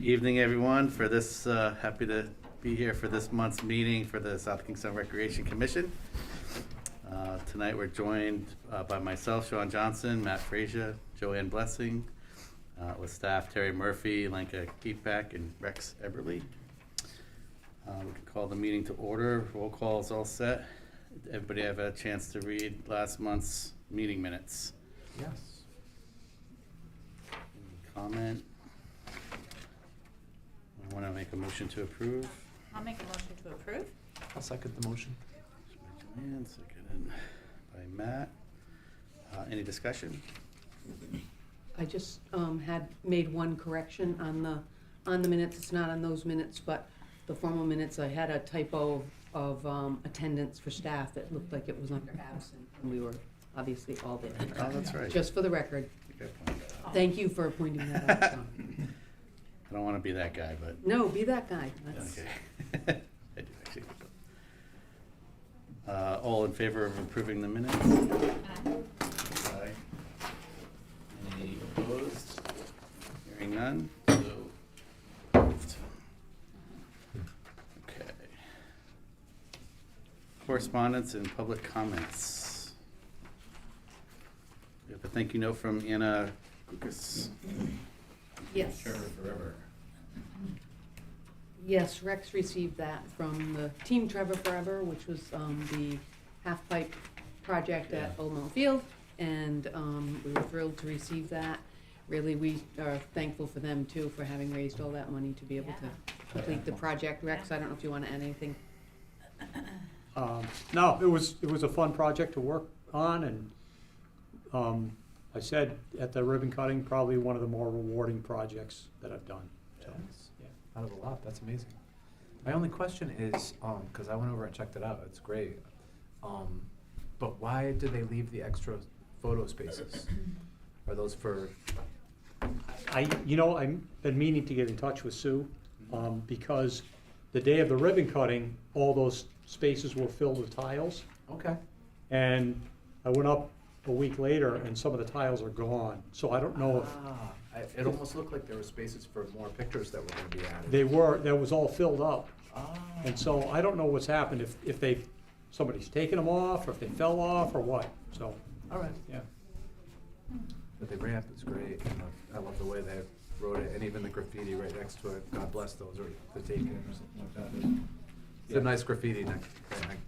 Evening, everyone. For this, happy to be here for this month's meeting for the South Kingstown Recreation Commission. Tonight we're joined by myself, Sean Johnson, Matt Frazier, Joanne Blessing, with staff Terry Murphy, Lenka Keepak, and Rex Eberly. We can call the meeting to order. Roll call is all set. Did everybody have a chance to read last month's meeting minutes? Yes. Any comment? I want to make a motion to approve. I'll make a motion to approve. I'll second the motion. Joanne, seconded by Matt. Any discussion? I just had made one correction on the minutes. It's not on those minutes, but the formal minutes, I had a typo of attendance for staff. It looked like it was under absent, and we were obviously all there. Oh, that's right. Just for the record. Good point. Thank you for pointing that out, Sean. I don't want to be that guy, but. No, be that guy. That's, Okay. I do actually. All in favor of approving the minutes? Aye. Any opposed? Hearing none, so approved. Okay. Correspondence and public comments. We have a thank you note from Anna Kukas. Yes. Trevor Forever. Yes, Rex received that from the Team Trevor Forever, which was the half-pipe project at Old Mill Field, and we were thrilled to receive that. Really, we are thankful for them, too, for having raised all that money to be able to complete the project. Rex, I don't know if you want to add anything. No, it was a fun project to work on, and I said at the ribbon cutting, probably one of the more rewarding projects that I've done. So, yeah. Out of a lot, that's amazing. My only question is, because I went over and checked it out, it's great. But why did they leave the extra photo spaces? Are those for? I've been meaning to get in touch with Sue, because the day of the ribbon cutting, all those spaces were filled with tiles, Okay. and I went up a week later, and some of the tiles are gone. So I don't know if It almost looked like there were spaces for more pictures that were going to be added. that was all filled up. Ah. And so I don't know what's happened, if somebody's taken them off, or if they fell off, or what, so, All right. yeah. But the ramp is great. And I love the way they wrote it, and even the graffiti right next to it. God bless those, or the taken or something like that. It's a nice graffiti right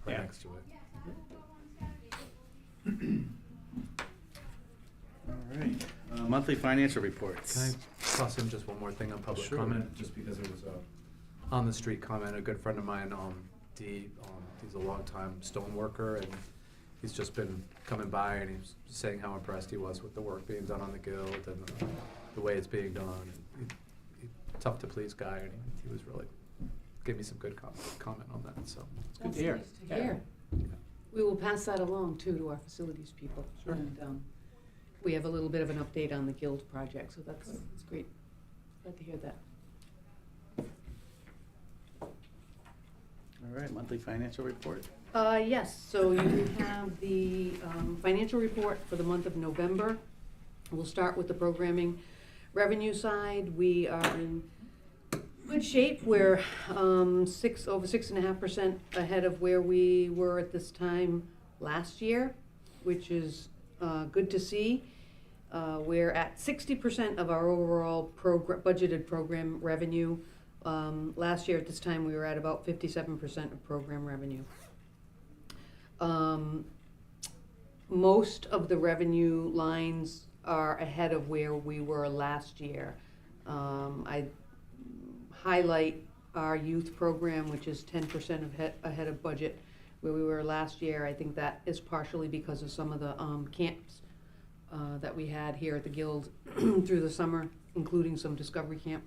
Yeah. next to it. All right. Monthly financial reports. Can I toss in just one more thing on public Sure. comment? Just because it was a on the street comment. A good friend of mine, D, he's a longtime stone worker, and he's just been coming by, and he's saying how impressed he was with the work being done on the guild and the way it's being done. Tough to please guy, and he was really gave me some good comment on that. So it's good That's to hear. nice to hear. We will pass that along, too, to our facilities people. Sure. And we have a little bit of an update on the guild project, so that's great. Glad to hear that. All right, monthly financial report. Yes, so you have the financial report for the month of November. We'll start with the programming revenue side. We are in good shape. We're over 6.5% ahead of where we were at this time last year, which is good to see. We're at 60% of our overall budgeted program revenue. Last year at this time, we were at about 57% of program revenue. Most of the revenue lines are ahead of where we were last year. I highlight our youth program, which is 10% ahead of budget where we were last year. I think that is partially because of some of the camps that we had here at the Guild through the summer, including some Discovery Camp.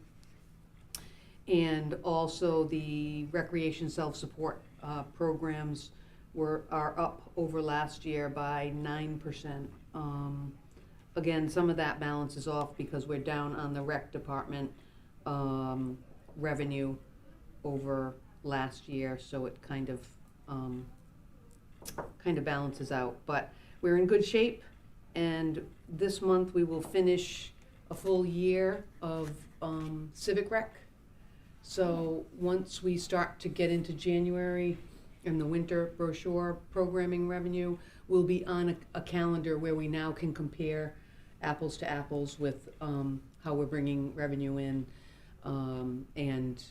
And also the recreation self-support programs are up over last year by 9%. Again, some of that balance is off because we're down on the rec department revenue over last year, so it kind of balances out. But we're in good shape, and this month we will finish a full year of Civic Rec. So once we start to get into January and the winter brochure programming revenue, we'll be on a calendar where we now can compare apples to apples with how we're bringing revenue in and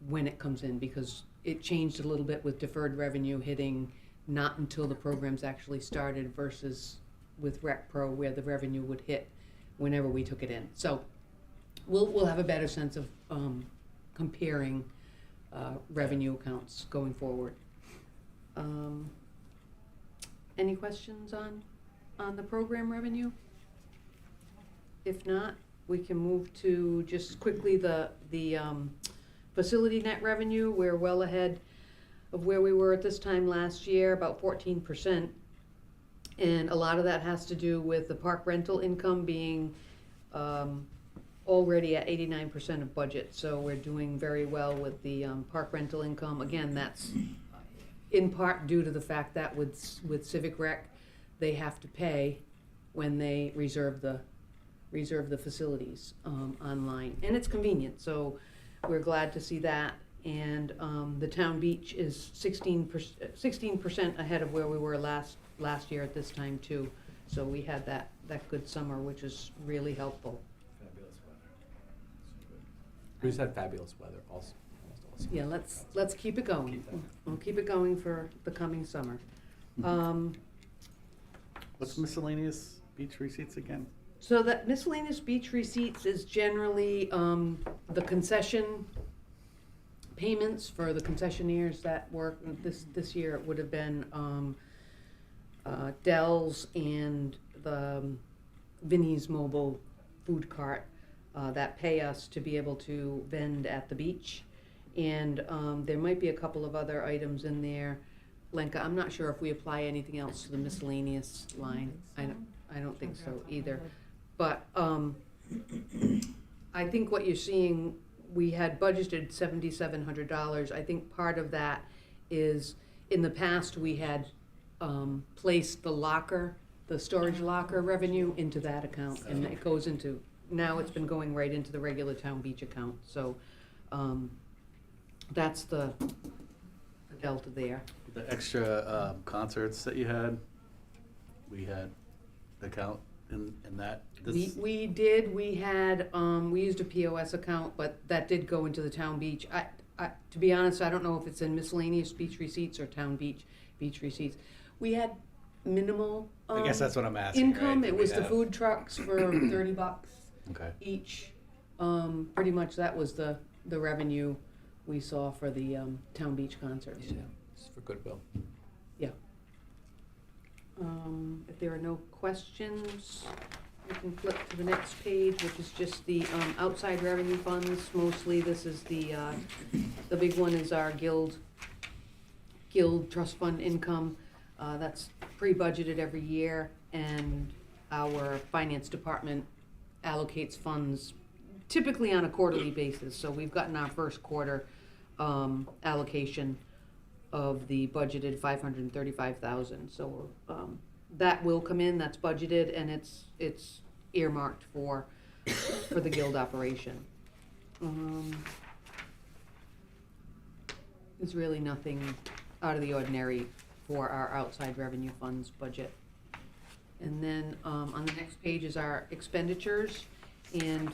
when it comes in, because it changed a little bit with deferred revenue hitting not until the program's actually started versus with Rec Pro where the revenue would hit whenever we took it in. So we'll have a better sense of comparing revenue accounts going forward. Any questions on the program revenue? If not, we can move to just quickly the facility net revenue. We're well ahead of where we were at this time last year, about 14%. And a lot of that has to do with the park rental income being already at 89% of budget. So we're doing very well with the park rental income. Again, that's in part due to the fact that with Civic Rec, they have to pay when they reserve the facilities online, and it's convenient. So we're glad to see that. And the town beach is 16% ahead of where we were last year at this time too. So we had that good summer, which is really helpful. Fabulous weather. We just had fabulous weather also. Almost all summer. Yeah, let's keep it going. Keep that. We'll keep it going for the coming summer. What's miscellaneous beach receipts again? So that miscellaneous beach receipts is generally the concession payments for the concessionaires that work. This year it would have been Dell's and the Vinnie's Mobile food cart that pay us to be able to vend at the beach. And there might be a couple of other items in there. Lenka, I'm not sure if we apply anything else to the miscellaneous line. I don't think so either. But I think what you're seeing, we had budgeted $7,700. I think part of that is, in the past, we had placed the storage locker revenue into that account, and it goes into, now it's been going right into the regular town beach account. So that's the delta there. The extra concerts that you had, we had account in that. We did, we had, we used a POS account, but that did go into the town beach. To be honest, I don't know if it's in miscellaneous beach receipts or town beach receipts. We had minimal I guess that's what I'm asking. income. Right? It was the food trucks for $30 Okay. each. Pretty much that was the revenue we saw for the town beach concerts. Yeah, it's for goodwill. If there are no questions, we can flip to the next page, which is just the outside revenue funds. Mostly this is the big one is our guild trust fund income. That's pre-budgeted every year, and our finance department allocates funds typically on a quarterly basis. So we've gotten our first quarter allocation of the budgeted $535,000. So that will come in. That's budgeted, and it's earmarked for the guild operation. There's really nothing out of the ordinary for our outside revenue funds budget. And then on the next page is our expenditures, and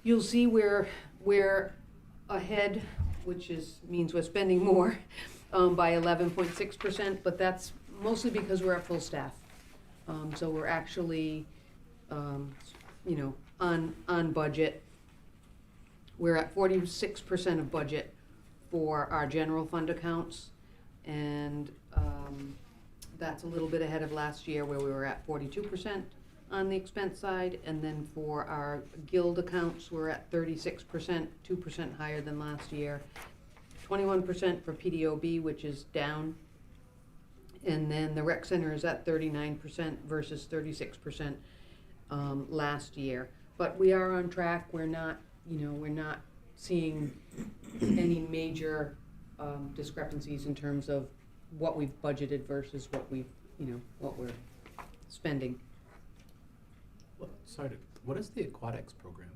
you'll see we're ahead, which means we're spending more by 11.6%, but that's mostly because we're at full staff. So we're actually, on budget. We're at 46% of budget for our general fund accounts, and that's a little bit ahead of last year where we were at 42% on the expense side. And then for our guild accounts, we're at 36%, 2% higher than last year. 21% for PDOB, which is down. And then the rec center is at 39% versus 36% last year. But we are on track. We're not seeing any major discrepancies in terms of what we've budgeted versus what we're spending. Well, sorry to What is the aquatics program?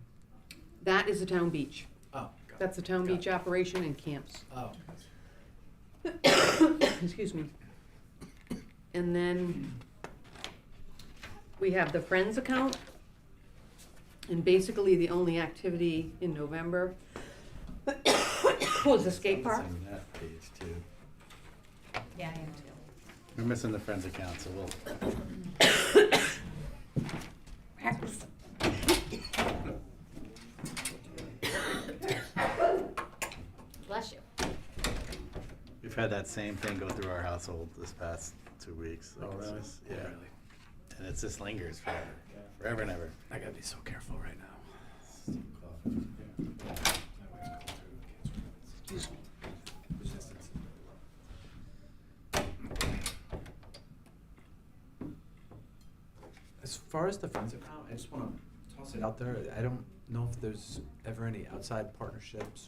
That is a town beach. Oh, got That's a town Got beach operation and camps. Oh. Excuse me. And then we have the Friends account. And basically, the only activity in November was the skate park. Missing that page too. Yeah, I am too. We're missing the Friends account, so we'll, Bless you. we've had that same thing go through our household this past 2 weeks. Like, Oh, it's really? just- Yeah. Yeah, Really. and it just lingers forever, forever and ever. I gotta be so careful right now. Excuse me. As far as the Friends account, I just wanna toss it out there. I don't know if there's ever any outside partnerships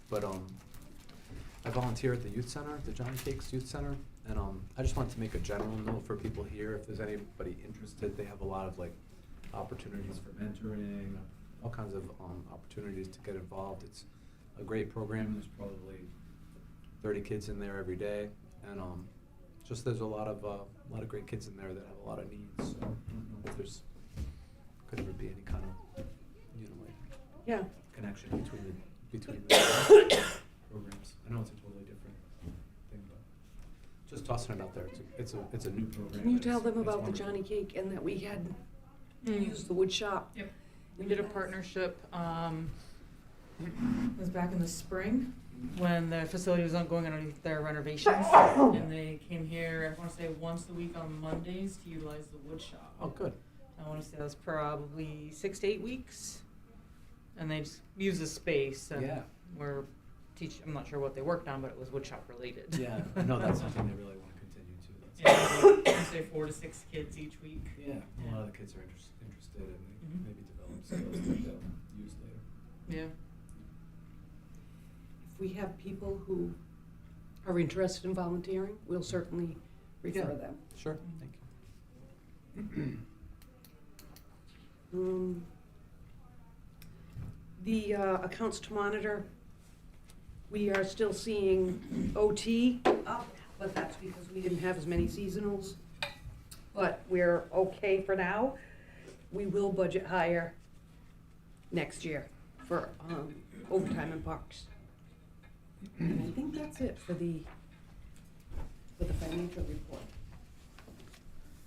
but I volunteer at the youth center, the Johnny Cakes Youth Center, and I just wanted to make a general note for people here, if there's anybody interested, they have a lot of like opportunities for mentoring, all kinds of opportunities to get involved. It's a great program. There's probably 30 kids in there every day, and just there's a lot of great kids in there that have a lot of needs. So I don't know if there's could ever be any kind of like Yeah. connection between the programs. I know it's a totally different thing, but just tossing it out there. It's a new program. Can you tell It's- them it's about the wonderful. Johnny Cake and that we had used the wood shop? Yep, we did a partnership, it was back in the spring, when the facility was going underneath their renovations. And they came here, I wanna say once a week on Mondays to utilize the wood shop. Oh, good. I wanna say that was probably 6 to 8 weeks. And they just used the space and Yeah. we're I'm not sure what they worked on, but it was wood shop related. Yeah, I know that's something they really want to continue to. That's Yeah, I say 4 to 6 kids each week. Yeah, a lot of the kids are interested and they Mhm. maybe develop skills that they'll use later. Yeah. If we have people who are interested in volunteering, we'll certainly refer Yeah. them. Sure, thank you. The accounts to monitor, we are still seeing OT up, but that's because we didn't have as many seasonals. But we're okay for now. We will budget higher next year for overtime in parks. And I think that's it for the financial report.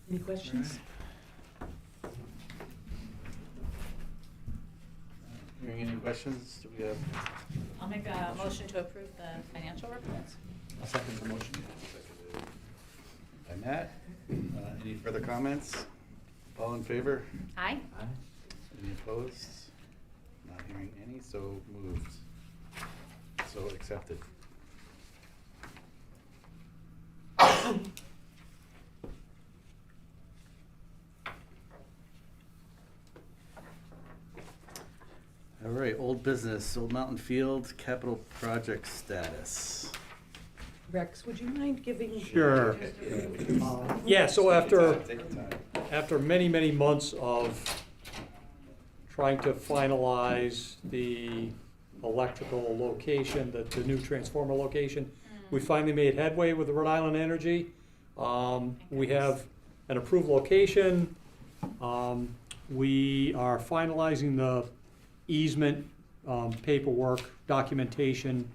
Any questions? Hearing any questions? Do we have? I'll make a motion to approve the financial reports. I'll second the motion. By Matt. Any further comments? All in favor? Aye. Aye. Any opposed? Not hearing any, so moved. So accepted. All right, old business, Old Mountain Field capital project status. Rex, would you mind giving? Sure. Yeah, Yeah, so after, Take your time. after many, many months of trying to finalize the electrical location, the new transformer location, we finally made headway with the Rhode Island Energy. We have an approved location. We are finalizing the easement, paperwork, documentation,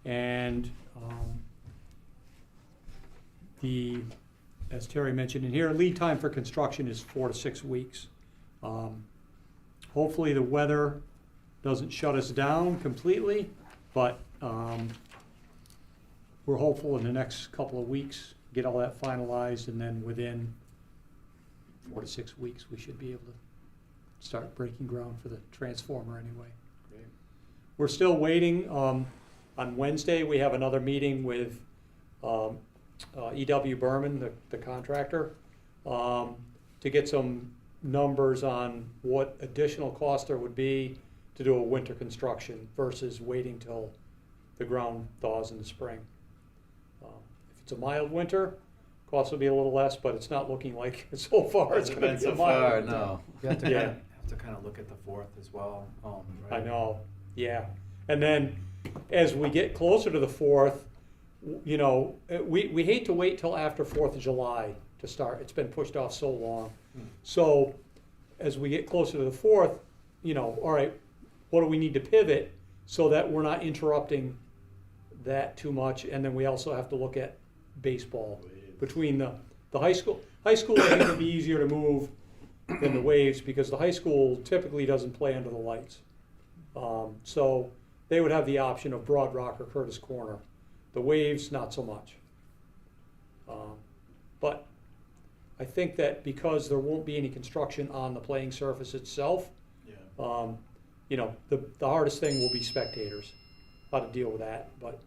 and as Terry mentioned in here, lead time for construction is 4 to 6 weeks. Hopefully the weather doesn't shut us down completely, but we're hopeful in the next couple of weeks, get all that finalized, and then within 4 to 6 weeks, we should be able to start breaking ground for the transformer anyway. Great. We're still waiting. On Wednesday, we have another meeting with E.W. Berman, the contractor, to get some numbers on what additional cost there would be to do a winter construction versus waiting till the ground thaws in the spring. If it's a mild winter, cost will be a little less, but it's not looking like so far it's Hasn't gonna been be a so mild far, winter. no. You have to Yeah. kind of Have to kind of look at the 4th as well. I Right? know, yeah. And then, as we get closer to the 4th, you know, we hate to wait till after 4th of July to start. It's been pushed off so long. Hmm. So, as we get closer to the 4th, you know, all right, what do we need to pivot so that we're not interrupting that too much? And then we also have to look at baseball. Between the high school, I think it'd be easier to move than the Waves, because the high school typically doesn't play under the lights. So they would have the option of Broad Rock or Curtis Corner. The Waves, not so much. But I think that because there won't be any construction on the playing surface itself, you know, the hardest thing will be spectators, how to deal with that. But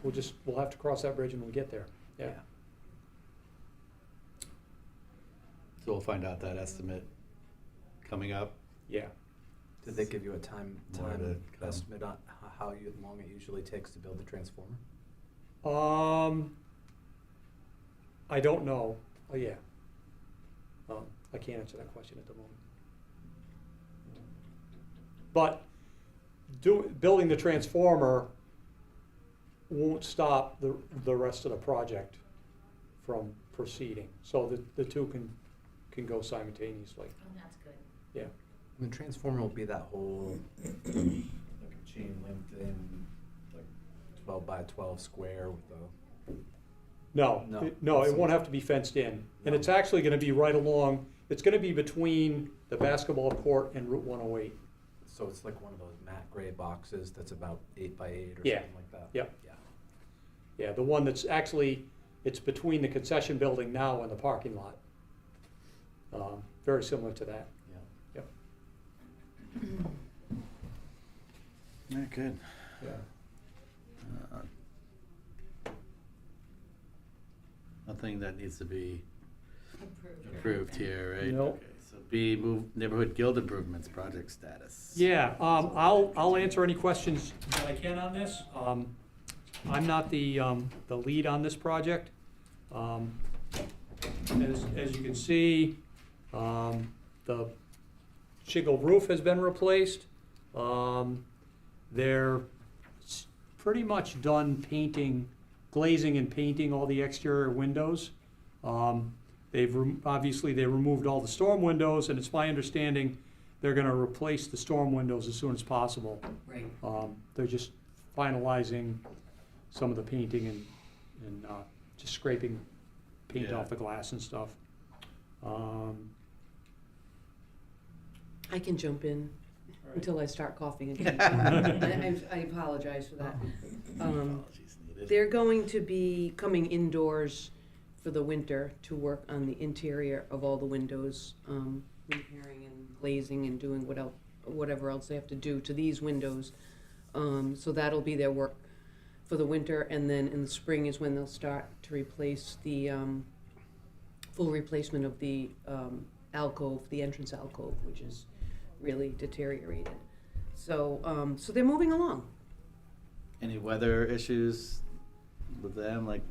we'll have to cross that bridge when we get there. Yeah. So we'll find out that estimate coming up. Yeah. Did they give you a time More to come. estimate on how long it usually takes to build the transformer? I don't know. Oh, yeah. I can't answer that question at the moment. But building the transformer won't stop the rest of the project from proceeding. So the two can go simultaneously. Oh, that's good. Yeah. The transformer will be that whole like a chain linked in like 12 by 12 square with the. No, No. it won't have to be fenced in. And it's actually gonna be right along, it's gonna be between the basketball court and Route 108. So it's like one of those matte gray boxes that's about 8 by 8 or Yeah. something like that. Yep. Yeah. Yeah, the one that's actually, it's between the concession building now and the parking lot. Very similar to that. Yeah. Yep. Very good. Yeah. Nothing that needs to be Approved. approved here, right? Nope. Okay, so B, neighborhood guild improvements, project status. Yeah, I'll answer any questions that I can on this. I'm not the lead on this project. As you can see, the shingle roof has been replaced. They're pretty much done painting, glazing and painting all the exterior windows. Obviously they removed all the storm windows, and it's my understanding they're gonna replace the storm windows as soon as possible. Right. They're just finalizing some of the painting and just scraping paint Yeah. off the glass and stuff. I can jump in All right. until I start coughing again. I apologize for that. Apologies needed. They're going to be coming indoors for the winter to work on the interior of all the windows, repairing and glazing and doing whatever else they have to do to these windows. So that'll be their work for the winter, and then in the spring is when they'll start to replace the full replacement of the alcove, the entrance alcove, which is really deteriorated. So so they're moving along. Any weather issues with them, like?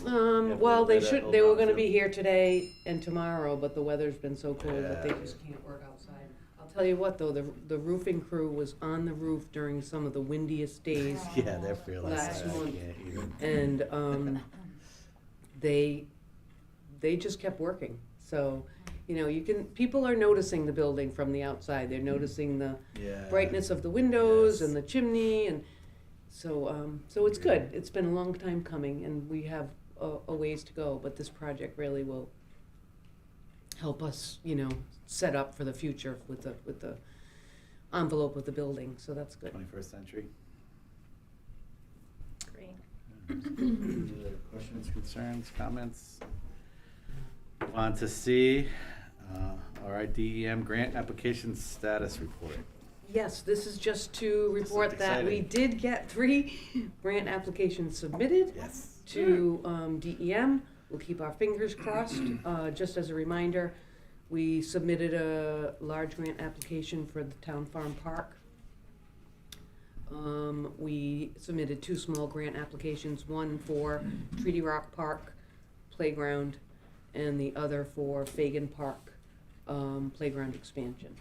Well, they Better should, hold they were on gonna to. be here today and tomorrow, but the weather's been so cold that they Yeah. just can't work outside. I'll tell you what, though, the roofing crew was on the roof during some of the windiest days, Yeah, they're fearless. Last I month. can't even. and, they just kept working. So, you know, people are noticing the building from the outside, they're noticing the Yeah. brightness of the windows Yes. and the chimney, and so it's good. It's been a long time coming, and we have a ways to go, but this project really will help us, you know, set up for the future with the envelope of the building, so that's good. 21st century. Great. Any other questions, concerns, comments? On to C, our DEM grant application status report. Yes, this is just to This report is that we exciting. did get 3 grant applications submitted Yes. to DEM. We'll keep our fingers crossed. Just as a reminder, we submitted a large grant application for the Town Farm Park. We submitted 2 small grant applications, one for Treaty Rock Park Playground and the other for Fagan Park playground expansion.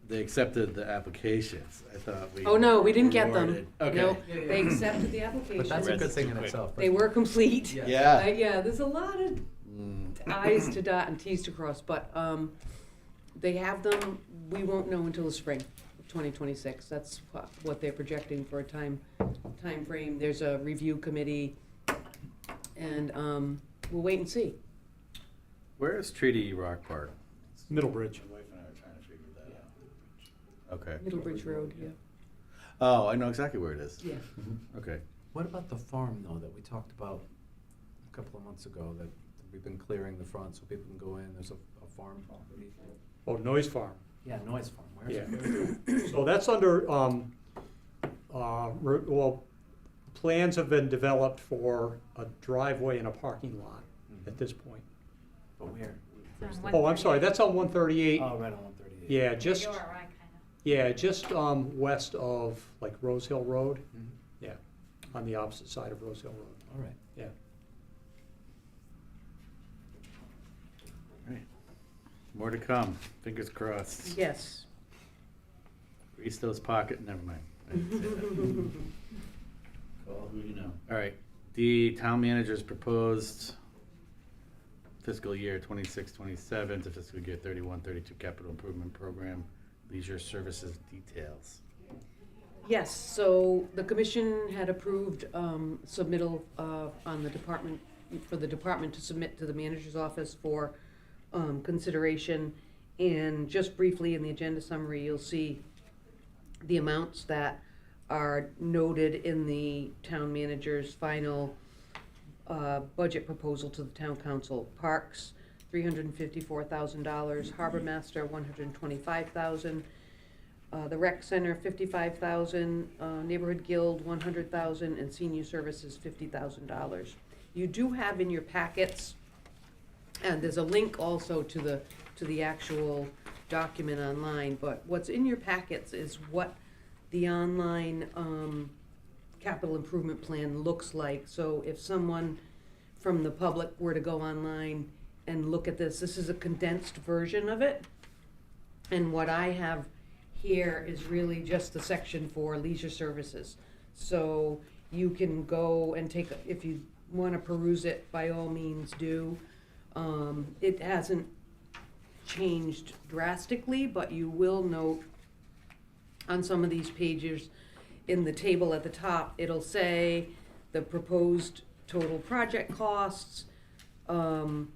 They accepted the applications. I thought we. Oh, no, we didn't get them. awarded- Okay. Nope, Yeah, yeah, they yeah. accepted the application. But that's a Read good it thing too in quick. itself. They were complete. Yeah. Yeah. Yeah, there's a lot of Mm. I's to dot and T's to cross, but they have them, we won't know until the spring of 2026. That's what they're projecting for a time frame. There's a review committee, and we'll wait and see. Where is Treaty Rock Park? Middlebridge. My wife and I were trying to figure that out. Okay. Middlebridge Road, yeah. Oh, I know exactly where it is. Yeah. Okay. What about the farm, though, that we talked about a couple of months ago, that we've been clearing the front so people can go in? There's a farm property. Oh, Noise Farm. Yeah, Noise Farm. Where's Yeah. it? So that's under, well, plans have been developed for a driveway and a parking lot at this point. But where? It's on Oh, I'm sorry, that's on 138. Oh, right on 138. Yeah, just, You are right, kind just west of like Rose Hill Road. Mhm. Yeah, on the opposite side of Rose Hill Road. All right. Yeah. Right. More to come. Fingers crossed. Yes. Risto's pocket. Never mind. I didn't say that. Call who you know. All right. The town manager's proposed fiscal year 26-27 to fiscal year 31-32 capital improvement program, leisure services details. Yes, so the commission had approved submittal on the department, for the department to submit to the manager's office for consideration. And just briefly in the agenda summary, you'll see the amounts that are noted in the town manager's final budget proposal to the town council. Parks, $354,000, Harbor Master, $125,000, the rec center, $55,000, neighborhood guild, $100,000, and senior services, $50,000. You do have in your packets, and there's a link also to the actual document online, but what's in your packets is what the online capital improvement plan looks like. So if someone from the public were to go online and look at this is a condensed version of it. And what I have here is really just the section for leisure services. So you can go and take, if you want to peruse it, by all means do. It hasn't changed drastically, but you will note on some of these pages, in the table at the top, it'll say the proposed total project costs, and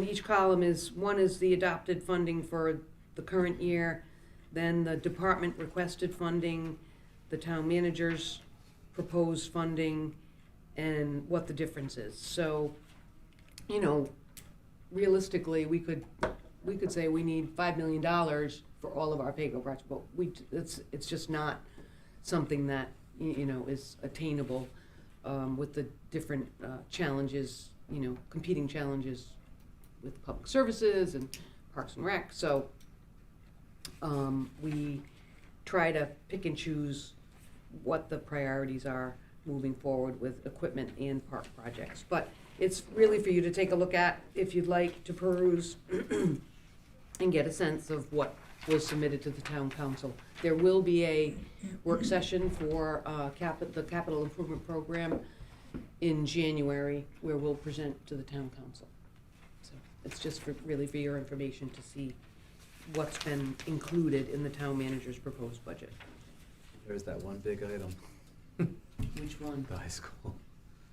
each column is, one is the adopted funding for the current year, then the department requested funding, the town manager's proposed funding, and what the difference is. So, you know, realistically, we could say we need $5 million for all of our PAYGO projects, but it's just not something that, you know, is attainable with the different challenges, you know, competing challenges with public services and Parks and Rec. So we try to pick and choose what the priorities are moving forward with equipment and park projects. But it's really for you to take a look at if you'd like to peruse and get a sense of what was submitted to the town council. There will be a work session for the capital improvement program in January where we'll present to the town council. So it's just really for your information to see what's been included in the town manager's proposed budget. There's that one big item, Which one? the high school,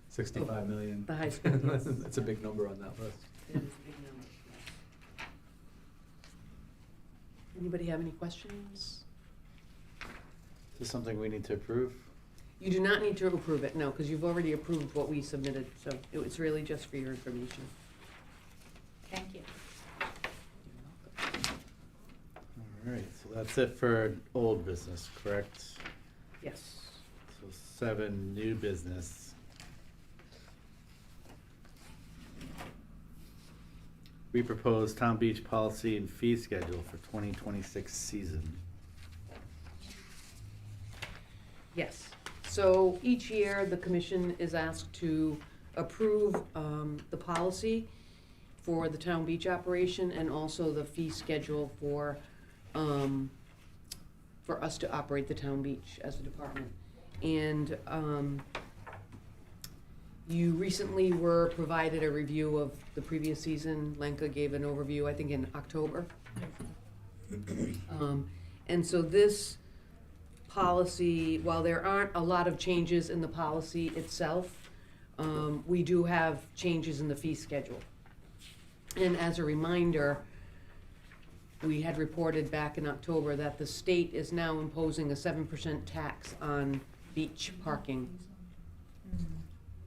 65 million. The high school, yes. That's a big number on that list. It is a big number. Anybody have any questions? Is this something we need to approve? You do not need to approve it, no, because you've already approved what we submitted, so it was really just for your information. of. Thank you. All right, so that's it for old business, correct? Yes. So 7, new business. We propose Town Beach policy and fee schedule for 2026 season. Yes. So each year, the commission is asked to approve the policy, for the town beach operation and also the fee schedule for us to operate the town beach as a department. And you recently were provided a review of the previous season. Lenka gave an overview, I think, in October. And so this policy, while there aren't a lot of changes in the policy itself, we do have changes in the fee schedule. And as a reminder, we had reported back in October that the state is now imposing a 7% tax on beach parking.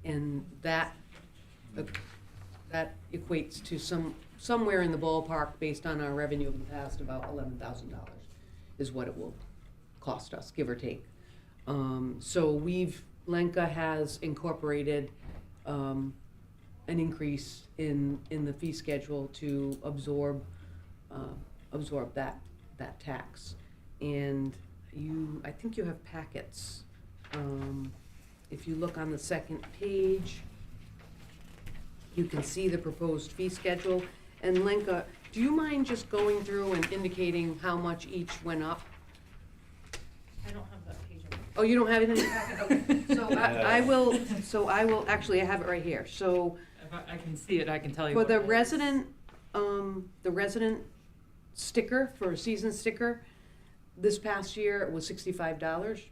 And that equates to somewhere in the ballpark, based on our revenue of the past, about $11,000 is what it will cost us, give or take. So Lenka has incorporated an increase in the fee schedule to absorb that tax. And I think you have packets. If you look on the second page, you can see the proposed fee schedule. And Lenka, do you mind just going through and indicating how much each went up? I don't have that page. Oh, you don't have it in your packet? Okay. So I will, actually, I have it right here. So If I can see it, I can tell you. for what the it is. resident sticker, for a season sticker, this past year it was $65.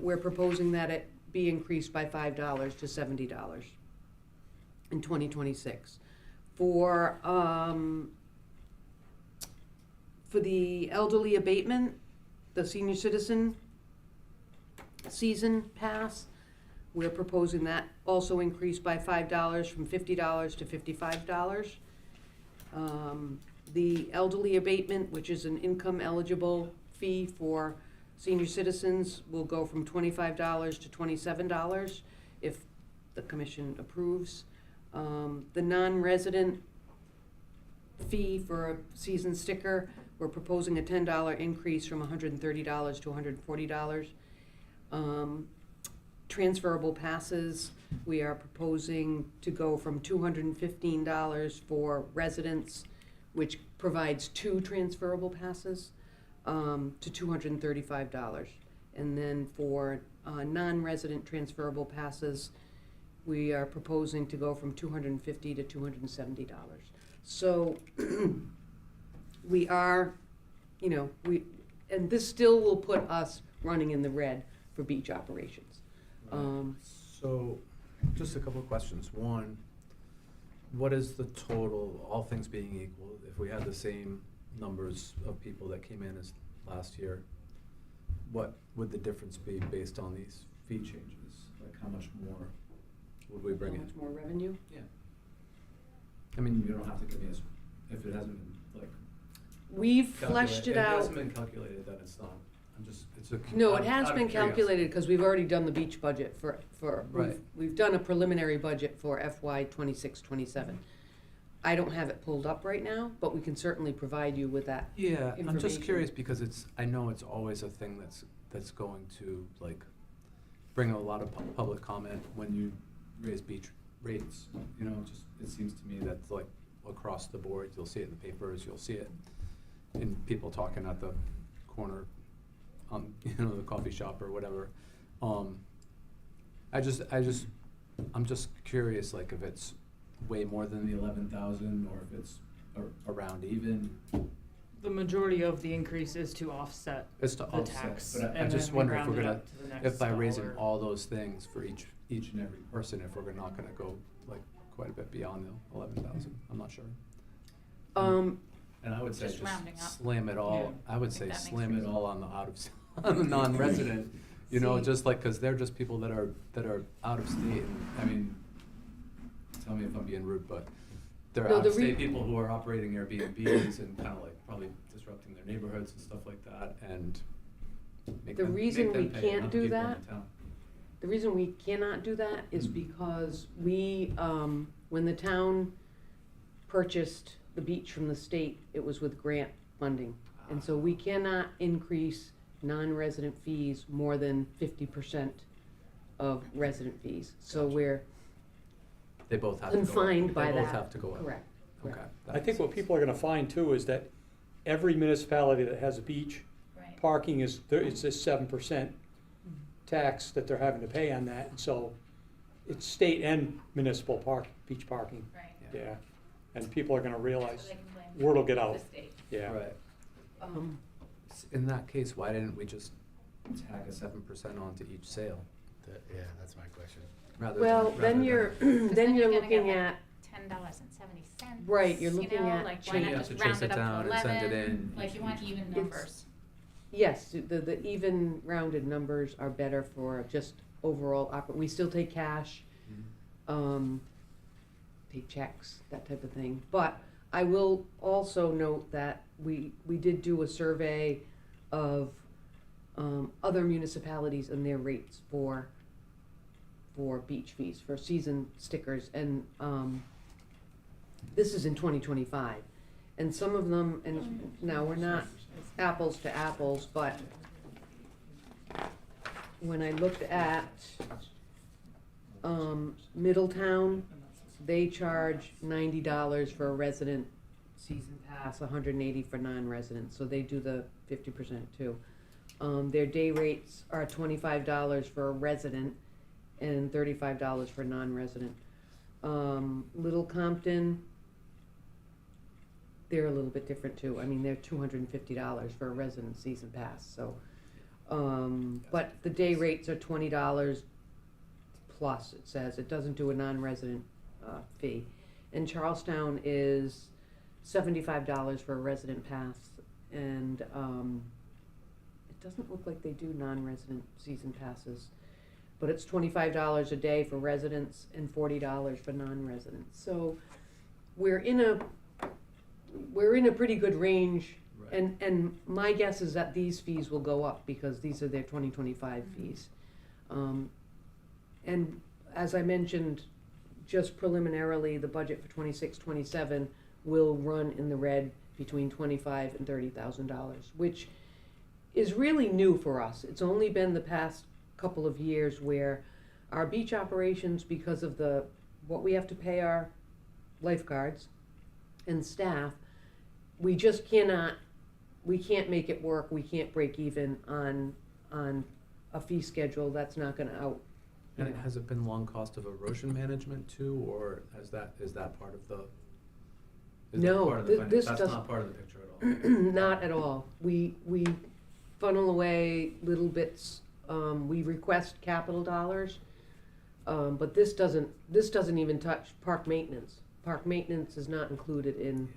We're proposing that it be increased by $5 to $70 in 2026. For the elderly abatement, the senior citizen season pass, we're proposing that also increase by $5 from $50 to $55. The elderly abatement, which is an income eligible fee for senior citizens, will go from $25 to $27 if the commission approves. The non-resident fee for a season sticker, we're proposing a $10 increase from $130 to $140. Transferable passes, we are proposing to go from $215 for residents, which provides 2 transferable passes, to $235. And then for non-resident transferable passes, we are proposing to go from $250 to $270. So we are, and this still will put us running in the red for beach operations. So, just a couple of questions. One, what is the total, all things being equal, if we had the same numbers of people that came in as last year, what would the difference be based on these fee changes? Like, how much more would we bring How in? much more revenue? Yeah. I mean, you don't have to give me if it hasn't been, like. We've fleshed it If it out. hasn't been calculated, then it's not. It's a. No, out it of- has out of been curiosity. calculated, because we've already done the beach budget Right. we've done a preliminary budget for FY 26-27. I don't have it pulled up right now, but we can certainly provide you with that. Yeah, I'm just information. curious because I know it's always a thing that's going to like bring a lot of public comment when you raise beach rates. It seems to me that's like across the board. You'll see it in the papers. You'll see it in people talking at the corner, the coffee shop or whatever. I'm just curious, like if it's way more than the 11,000 or if it's around even. The majority of the increase is to offset It's to the offset, tax. but I and just then we wonder if round we're it gonna, up to the next if by raising dollar. all those things for each and every person, if we're not gonna go like quite a bit beyond the 11,000, I'm not sure. And I would say Just rounding up. slam it all, I would say that makes slam it sense. all on on the non-resident, See. just like, cause they're just people that are out of state, and, I mean, tell me if I'm being rude, but they're No, out the of re- state people who are operating Airbnbs and kinda like probably disrupting their neighborhoods and stuff like that, and make The them reason we pay, can't not do people in that- the town. The reason we cannot do that is because when the town purchased the beach from the state, it was with grant funding. And so we cannot increase non-resident fees more than 50% of resident fees. So we're They both have to go up. confined by that. They both have to go up. Correct. Okay. that I think makes what sense. people are gonna find too is that every municipality that has a beach, Right. parking is, it's a 7% tax that they're having to pay on that, and so it's state and municipal beach parking, Right. yeah. And people are gonna So realize, they can blame word'll get the out, state. yeah. Right. In that case, why didn't we just tag a 7% onto each sale? Yeah, that's my question. Well, then you're, then you're gonna get looking like at, $10.70. Right, you're looking at Like, Sure, why you not have just to round chase it it up down to and send it 11? in. Like, you want even It's- numbers. yes, the even rounded numbers are better for just overall we still take cash, take checks, that type of thing. But I will also note that we did do a survey of other municipalities and their rates for beach fees, for season stickers, and this is in 2025. And some of them, and now we're not apples to apples, but when I looked at Middletown, they charge $90 for a resident season pass, $180 for non-residents, so they do the 50% too. Their day rates are $25 for a resident and $35 for non-resident. Little Compton, they're a little bit different too. I mean, they're $250 for a resident season pass, so. But the day rates are $20 plus, it says. It doesn't do a non-resident fee. And Charlestown is $75 for a resident pass, and it doesn't look like they do non-resident season passes. But it's $25 a day for residents and $40 for non-residents. So we're in a pretty good range. Right. And my guess is that these fees will go up because these are their 2025 fees. And as I mentioned, just preliminarily, the budget for 26-27 will run in the red between $25,000 and $30,000, which is really new for us. It's only been the past couple of years where our beach operations, because of what we have to pay our lifeguards and staff, we just we can't make it work. We can't break even on a fee schedule that's not gonna out. And has it been long cost of erosion management too, or is that part of the? No, this That's doesn't- not part of the picture at all. Not at all. We funnel away little bits. We request capital dollars, but this doesn't even touch park maintenance. Park maintenance is not included in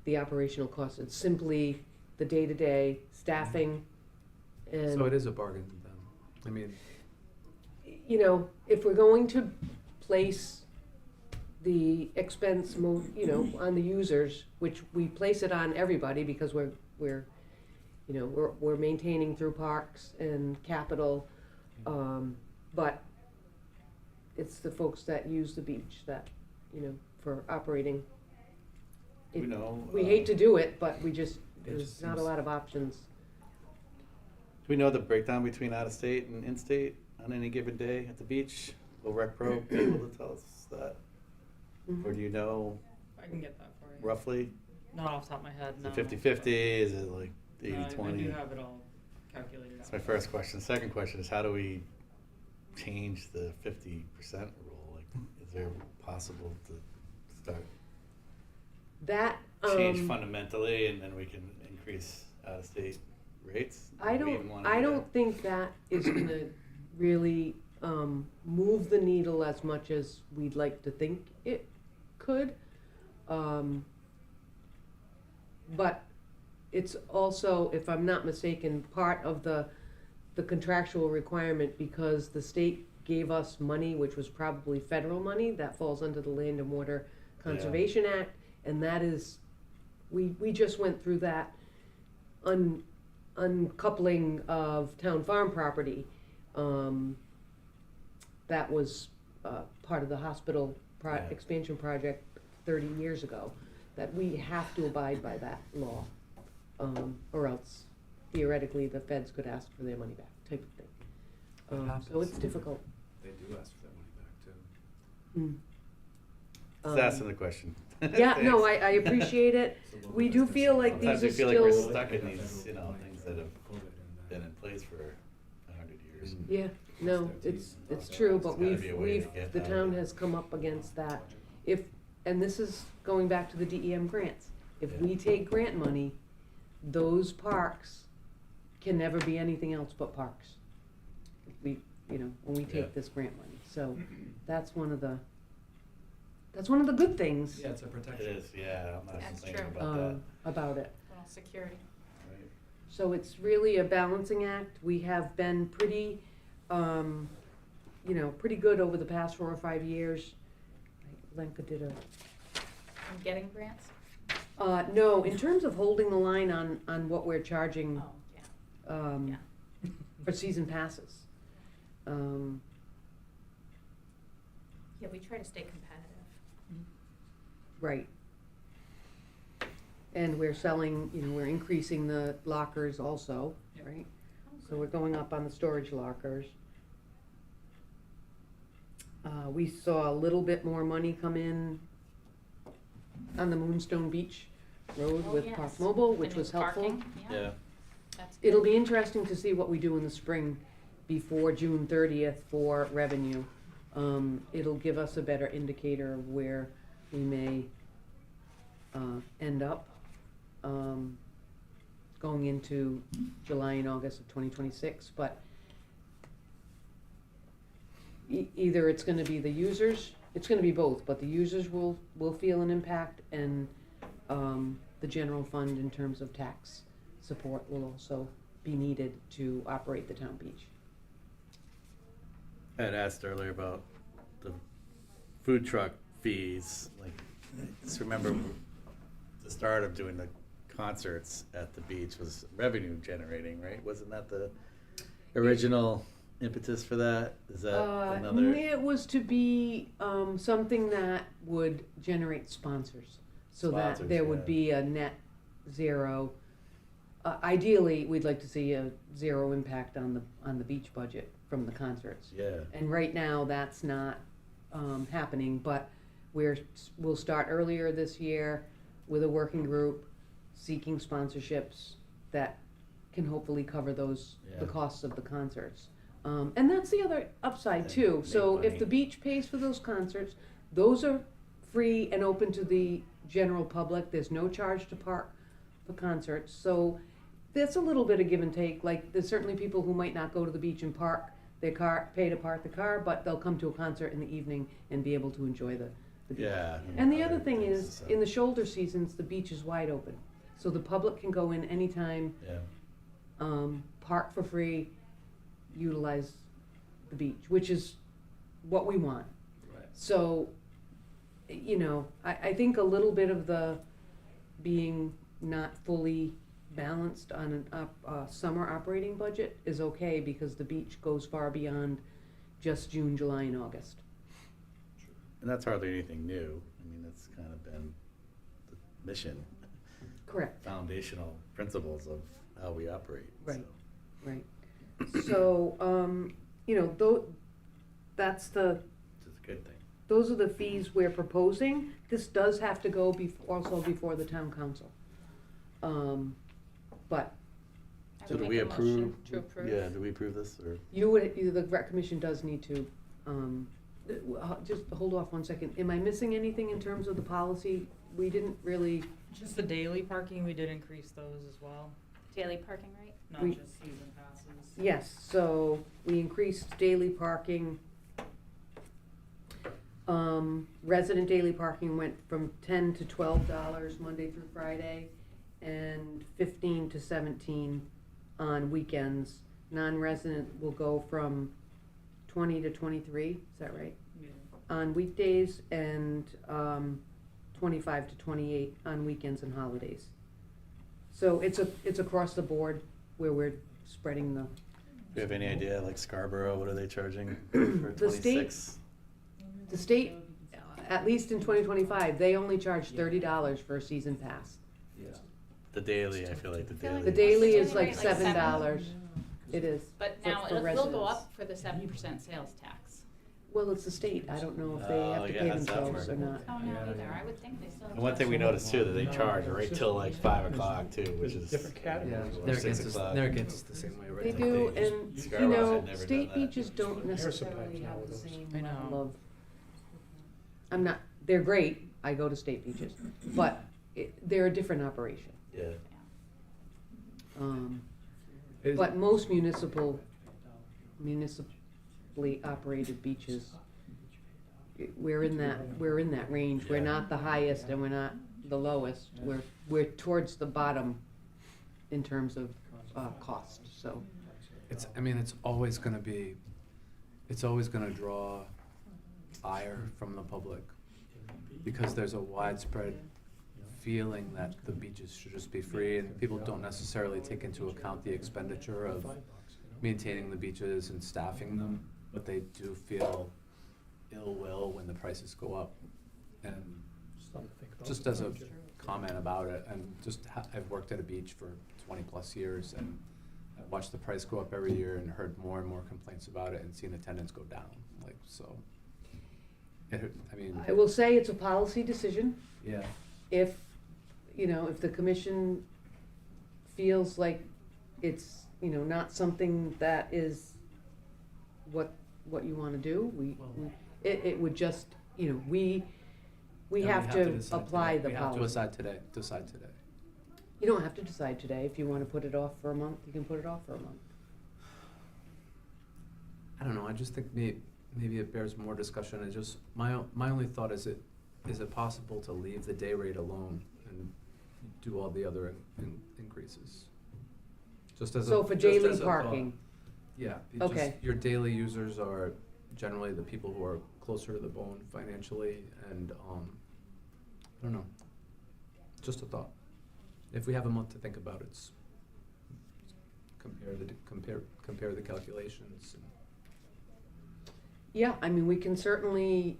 the operational costs. It's simply the day-to-day staffing and. So it is a bargain then. I mean, You know, if we're going to place the expense on the users, which we place it on everybody because we're maintaining through parks and capital, but it's the folks that use the beach that, for operating. We know. We hate to do it, but just there's not a seems- lot of options. Do we know the breakdown between out-of-state and in-state on any given day at the beach? Will Rec Pro be able to tell us that? Or do you know I can get that for you. roughly? Not off the top of my head, Is no. it 50-50? Is it like No, I 80-20? do have it all calculated That's out. my first question. Second question is, how do we change the 50% rule? Like, is there possible to start That change fundamentally, and then we can increase out-of-state rates? I Do we even wanna I do don't that? think that is gonna really move the needle as much as we'd like to think it could. But it's also, if I'm not mistaken, part of the contractual requirement, because the state gave us money, which was probably federal money, that falls under the Land and Water Conservation Act, and that is, we just went through that uncoupling of town farm property. That was part of the hospital Yeah. expansion project 30 years ago, that we have to abide by that law, or else theoretically the feds could ask for their money back, type of thing. What So happens? it's difficult. They do ask for that money back too. Just asking the question. Yeah, no, Thanks. I appreciate it. We do feel like Sometimes we these are feel like we're still, stuck in these, you know, things that have been in place for 100 years. yeah, no, it's true, but There's gotta be a way to get the out of town it. has come up against that. And this is going back to the DEM grants. If Yeah. we take grant money, those parks can never be anything else but parks. When we Yeah. take this grant money, so that's one of the good things, Yeah, it's a It protection. is, yeah, I'm not That's complaining true. about that. about it. Little security. Right. So it's really a balancing act. We have been pretty, pretty good over the past 4 or 5 years. Lenka did a, And getting grants? no, in terms of holding the line on what we're charging, Oh, yeah. Yeah. for season passes. Yeah, we try to stay competitive. Right. And we're selling, we're increasing the lockers also, right? So we're going up on the storage lockers. We saw a little bit more money come in on the Moonstone Beach Road Oh, with yes. Park Mobile, The which new was helpful. parking, Yeah. That's good. It'll be interesting to see what we do in the spring before June 30th for revenue. It'll give us a better indicator of where we may end up going into July and August of 2026. But either it's gonna be the users, it's gonna be both, but the users will feel an impact, and the general fund in terms of tax support will also be needed to operate the town beach. I had asked earlier about the food truck fees, like, I just remember the start of doing the concerts at the beach was revenue generating, right? Wasn't that the original impetus for that? Is that another? It was to be something that would generate sponsors, so that Sponsors, there would yeah. be a net zero. Ideally, we'd like to see a zero impact on the beach budget from the concerts. Yeah, And right now, that's not happening, but we'll start earlier this year with a working group seeking sponsorships that can hopefully cover the Yeah. costs of the concerts. And that's the other upside And too. make So if money. the beach pays for those concerts, those are free and open to the general public. There's no charge to park for concerts. So that's a little bit of give and take. Like, there's certainly people who might not go to the beach and park their car, pay to park the car, but they'll come to a concert in the evening and be able to enjoy the beach. yeah. And the other thing things, is, so- in the shoulder seasons, the beach is wide open. So the public can go in anytime, Yeah, park for free, utilize the beach, which is what we want. Right. So, I think a little bit of the being not fully balanced on a summer operating budget is okay, because the beach goes far beyond just June, July, and August. and that's hardly anything new. I mean, that's kind of been the mission, Correct. foundational principles of how we operate. Right. so. Right. So, that's Which is a good thing. those are the fees we're proposing. This does have to go also before the town council. But I So would do make we a motion approve? to approve. Yeah, do we approve this, or? the rec commission does need to, just hold off 1 second. Am I missing anything in terms of the policy? We didn't really, Just the daily parking, we did increase those as well, Daily parking rate? not We- just season passes. yes, so we increased daily parking. Resident daily parking went from $10 to $12 Monday through Friday, and 15 to 17 on weekends. Non-resident will go from 20 to 23, is that right? Yeah. On weekdays, and 25 to 28 on weekends and holidays. So it's across the board where we're spreading the, Do you have any idea, like Scarborough, what are they charging for The state- 26? the state, at least in 2025, they only charge $30 for a season pass. Yeah. The daily, I feel like the feel like daily. The daily What's is the like daily rate, like $7. It is. But for now it will go residents. up for the 7% sales tax. Well, it's the state. I don't know if they have Oh, to yeah, pay how's that themselves or work? not. I don't know Yeah, either, yeah. I would think they still. And one thing we noticed too, that they charge right till like 5 o'clock too, which There's is. different Yeah, categories. Or they're 6 against us, o'clock. they're against us the same way, right? They Like do, they- and, Scar you Wash know, had never state done that. beaches don't There's necessarily sometimes have the nowadays. same I know. level of. I'm not, they're great, I go to state beaches, but they're a different operation. Yeah. It is- But most municipally operated beaches, we're in that range. We're Yeah. not the highest and we're not the lowest. We're towards the bottom in terms of cost, so. I mean, it's always gonna draw ire from the public, because there's a widespread feeling that the beaches should just be free, and people don't necessarily take into account the expenditure of maintaining the beaches and staffing them, but they do feel ill will when the prices go up. And Something to think about. just as a comment about it, and I've worked at a beach for 20+ years, and I've watched the price go up every year and heard more and more complaints about it and seen attendance go down, like, so. I mean, I will say it's a policy decision. yeah, If, if the commission feels like it's, not something that is what you wanna do, it would just, we yeah, have to decide apply today. the We have to policy. decide today. You don't have to decide today. If you wanna put it off for a month, you can put it off for a month. I don't know, I just think maybe it bears more discussion, and just, my only thought is it possible to leave the day rate alone and do all the other increases? Just as a. So for just daily as a thought. parking, Yeah. Okay. Your daily users are generally the people who are closer to the bone financially, and, I don't know, just a thought. If we have a month to think about it, compare the calculations. yeah, I mean, we can certainly,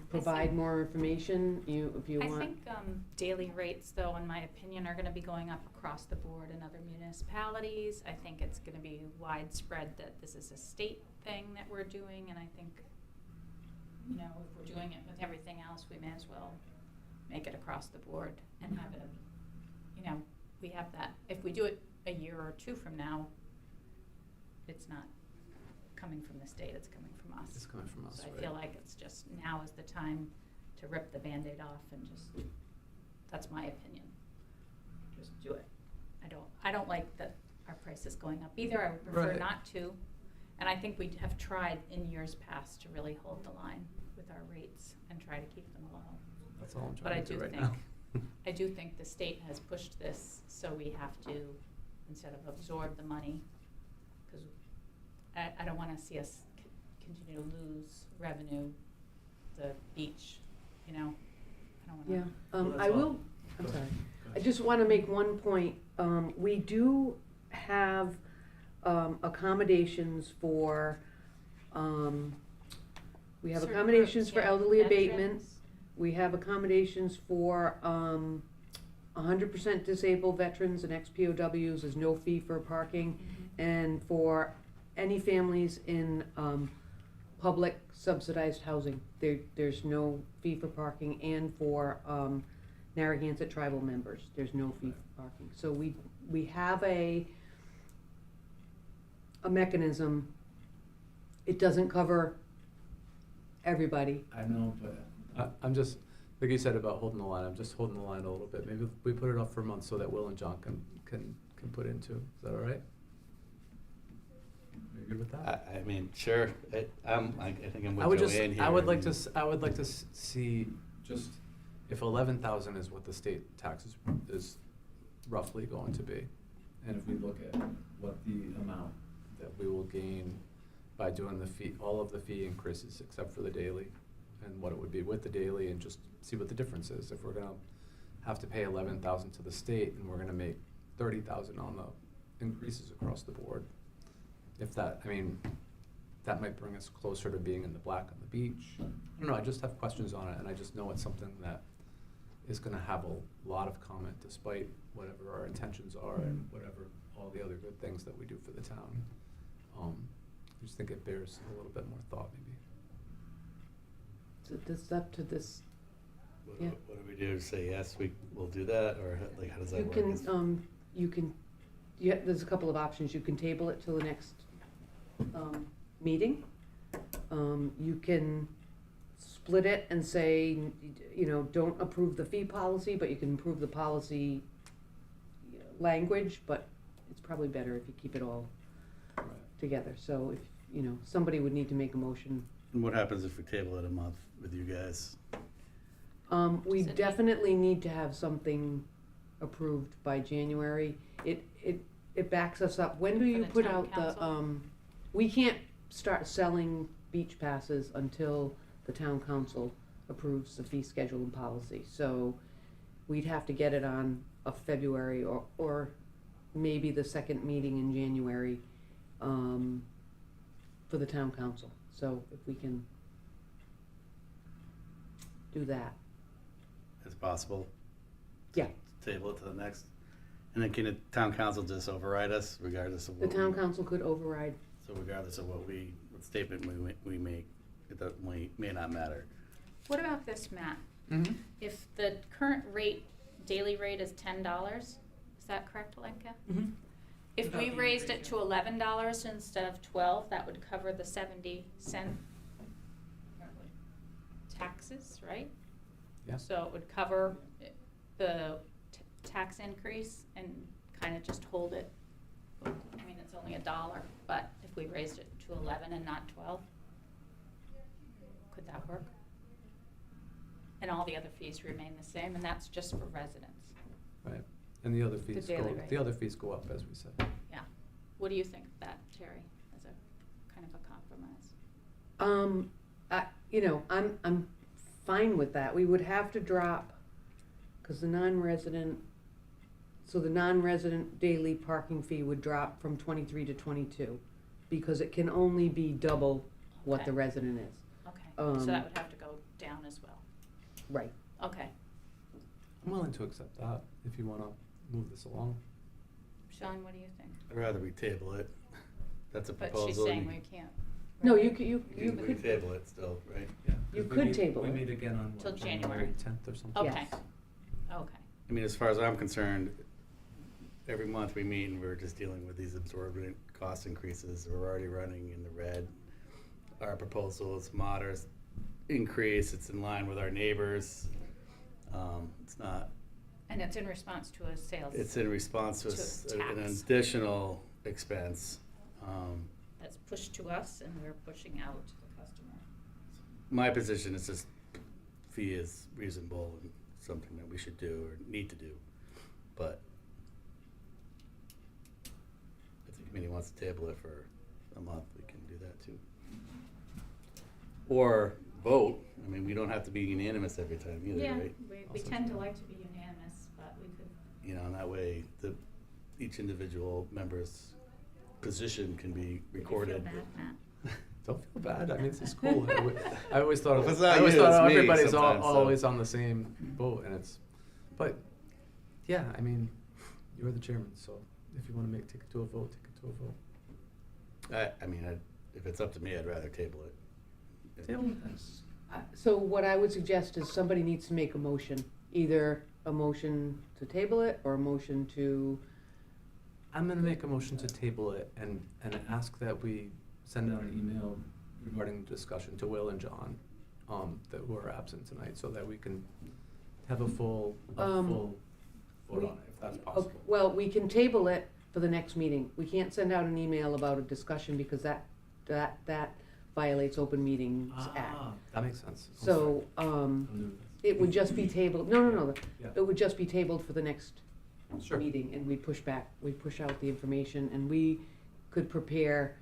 provide more information, if you I want. think daily rates, though, in my opinion, are gonna be going up across the board in other municipalities. I think it's gonna be widespread that this is a state thing that we're doing, and I think, if we're doing it with everything else, we may as well make it across the board and have it, we have that. If we do it a year or two from now, it's not coming from the state, it's coming from us. It's coming from us, So I right? feel like it's just, now is the time to rip the Band-Aid off and just, that's my opinion. Just do it. I don't like that our price is going up either, I would prefer Right. not to. And I think we have tried in years past to really hold the line with our rates and try to keep them low. That's all I'm But I trying to do do right think, now. I do think the state has pushed this, so we have to, instead of absorb the money, because I don't wanna see us continue to lose revenue, the beach, I don't wanna. Yeah, Well, that's I all. will, I'm sorry. I just want to make one point. We do have accommodations for, we have Certain accommodations groups, for yeah, elderly abatement. veterans. We have accommodations for 100% disabled veterans and ex-POWs. There's no fee for parking. Mhm. And for any families in public subsidized housing, there's no fee for parking, and for Narragansett tribal members, there's no fee for parking. So we have a mechanism. It doesn't cover everybody. I know, but I'm just, like you said about holding the line, I'm just holding the line a little bit. Maybe we put it off for a month so that Will and John can put into. Is that all right? Are you good with that? I mean, sure, I think I'm I with would Joanne here. I would like and- to, I would like to see just, if 11,000 is what the state tax is roughly going to be, and if we look at what the amount that we will gain by doing the fee, all of the fee increases except for the daily, and what it would be with the daily, and just see what the difference is. If we're gonna have to pay 11,000 to the state, and we're gonna make 30,000 on the increases across the board, if that, I mean, that might bring us closer to being in the black on the beach. I don't know, I just have questions on it, and I just know it's something that is gonna have a lot of comment despite whatever our intentions are and whatever all the other good things that we do for the town. I just think it bears a little bit more thought, maybe. I mean, sure, I'm, I think I'm with Joanne here. and- Are you good with that? I would just, I would like to see us, continue to lose revenue, the beach, and It's up to this, Yeah. What do we do? Say yes, we'll do that, or like how does that you work? can, there's a couple of options. You can table it till the next, meeting. You can split it and say, don't approve the fee policy, but you can approve the policy language, but it's probably better if you keep it all Right. together. So if, somebody would need to make a motion. And what happens if we table it a month with you guys? We So do you- definitely need to have something approved by January. It backs us up. When do For you the put town out the, council? we can't start selling beach passes until the town council approves the fee schedule and policy. So we'd have to get it on a February or maybe the second meeting in January, for the town council. So if we can do that. It's possible. Yeah. Table it to the next, and then can the town council just override us regardless of The what? town council could override. So regardless of what statement we make, it may not matter. What about this, Matt? Mm-hmm. If the current rate, daily rate is $10, is that correct, Lenka? Mhm. If we raised it to $11 instead of 12, that would cover the 70-cent taxes, right? Yeah. So it would cover the tax increase and kind of just hold it. I mean, it's only $1, but if we raised it to 11 and not 12, could that work? And all the other fees remain the same, and that's just for residents. Right, and the other fees daily rate. the other fees go up, as we said. Yeah. What do you think of that, Terry, as a kind of a compromise? I'm fine with that. We would have to drop, because the non-resident daily parking fee would drop from 23 to 22, because it can only be double what the Okay. resident is. Okay, so Um, that would have to go down as well. Right. Okay. I'm willing to accept that, if you wanna move this along. Sean, what do you think? I'd rather we table it. That's a But proposal. she's saying we can't. No, right? you could, you We could, table it still, right? Yeah. You 'cause we could meet- table We it. meet again on, Till what, January. January 10th or something? Okay. Yes. Okay. I mean, as far as I'm concerned, every month we meet and we're just dealing with these absorbent cost increases. We're already running in the red. Our proposal is moderate increase. It's in line with our neighbors. It's not, And it's in response to a sales. it's in response to To an tax. additional expense. That's pushed to us and we're pushing out to the customer. My position is just fee is reasonable and something that we should do or need to do. But if the committee wants to table it for a month, we can do that too. Or vote. I mean, we don't have to be unanimous every time either, Yeah, right? we Also tend to true. like to be unanimous, but we could. And that way each individual member's position can be recorded. Did you feel bad, Matt? Don't feel bad, I mean, this is cool. I always thought, If it's not I always you, thought it's me everybody's sometimes, so. always on the same boat, and but, yeah, I mean, you're the chairman, so if you wanna take it to a vote, take it to a vote. I mean, if it's up to me, I'd rather table it. Table it. so what I would suggest is somebody needs to make a motion, either a motion to table it or a motion to, I'm gonna make a motion to table it and ask that we send out an email regarding the discussion to Will and John, who are absent tonight, so that we can have a full vote on it, if that's possible. okay, well, we can table it for the next meeting. We can't send out an email about a discussion because that violates open meetings act. That makes sense. I'm So, sorry. I'm new to this. it would just be tabled, no, Yeah. it would just be tabled for the next Sure. meeting, and we push out the information, and we could prepare,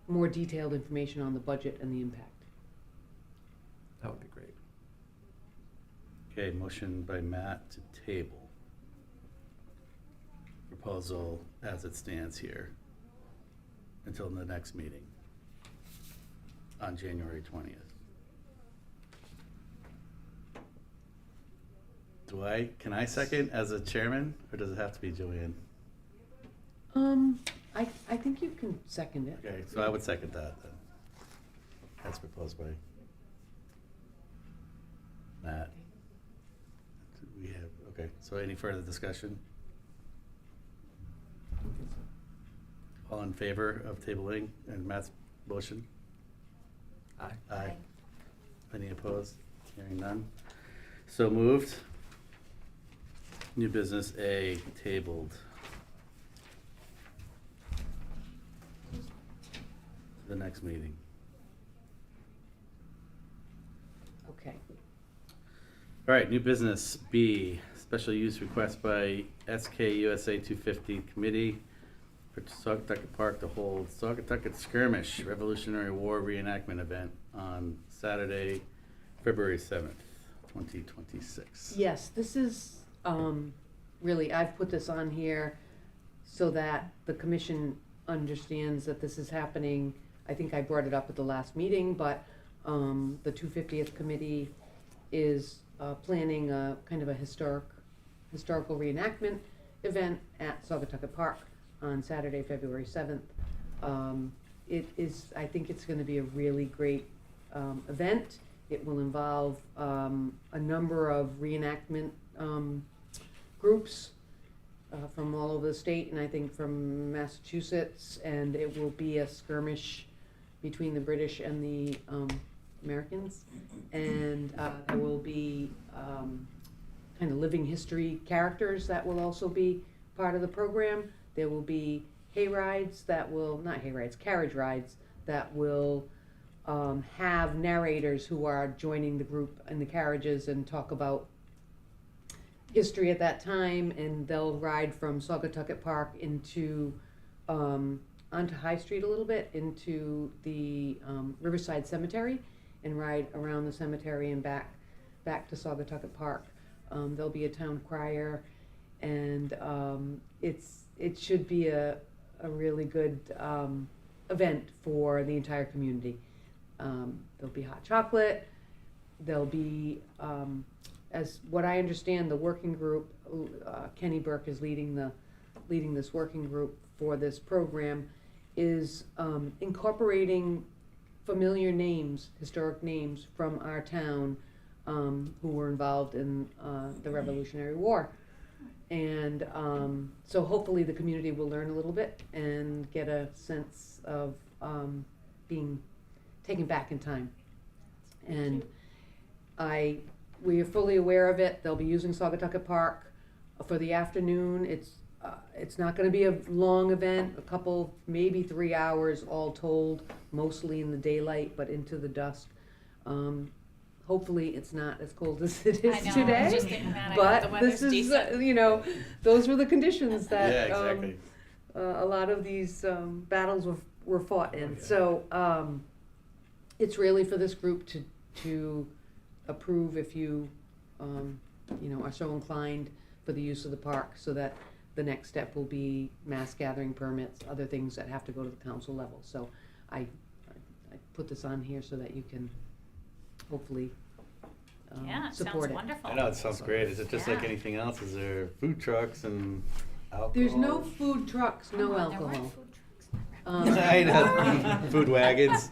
more detailed information on the budget and the impact. That would be great. Okay, motion by Matt to table proposal as it stands here until the next meeting on January 20th. Can I second as a chairman, or does it have to be Joanne? I think you can second it. Okay, so I would second that then, as proposed by Matt? We have, okay, so any further discussion? All in favor of tabling and Matt's motion? Aye. Aye. Any opposed? Hearing none. So moved. New business A tabled. The next meeting. Okay. All right, new business B, special use request by SK USA 250 Committee for Saugatucket Park to hold Saugatucket Skirmish Revolutionary War Reenactment Event on Saturday, February 7th, 2026. Yes, this is, really, I've put this on here so that the commission understands that this is happening. I think I brought it up at the last meeting, but, the 250th committee is, planning a kind of a historical reenactment event at Saugatucket Park on Saturday, February 7th. It is, I think it's gonna be a really great, event. It will involve, a number of reenactment, groups, from all over the state, and I think from Massachusetts, and it will be a skirmish between the British and the, Americans. And, there will be, kind of living history characters that will also be part of the program. There will be carriage rides that will have narrators who are joining the group in the carriages and talk about history at that time, and they'll ride from Saugatucket Park into onto High Street a little bit into the Riverside Cemetery and ride around the cemetery and back to Saugatucket Park. There'll be a town crier, and it should be a really good event for the entire community. There'll be hot chocolate. There'll be, as what I understand, the working group, Kenny Burke is leading this working group for this program, is incorporating familiar names, historic names from our town, who were involved in the Revolutionary War. And so hopefully the community will learn a little bit and get a sense of being taken back in time. And we are fully aware of it. They'll be using Saugatucket Park for the afternoon. It's not going to be a long event, a couple, maybe 3 hours all told, mostly in the daylight, but into the dusk. Hopefully it's not as cold as it is I know, today. I was just thinking that. I hope the But weather's this is, decent. those were the conditions that Yeah, exactly. a lot of these battles were fought in. So it's really for this group to approve if you are so inclined for the use of the park, so that the next step will be mass gathering permits, other things that have to go to the council level. So I put this on here so that you can hopefully Yeah, it support sounds it. wonderful. I know, it sounds great. Is it just like Yeah. anything else? Is there food trucks and alcohol? There's no food trucks, no Come on, alcohol. There weren't food trucks. I know, food wagons.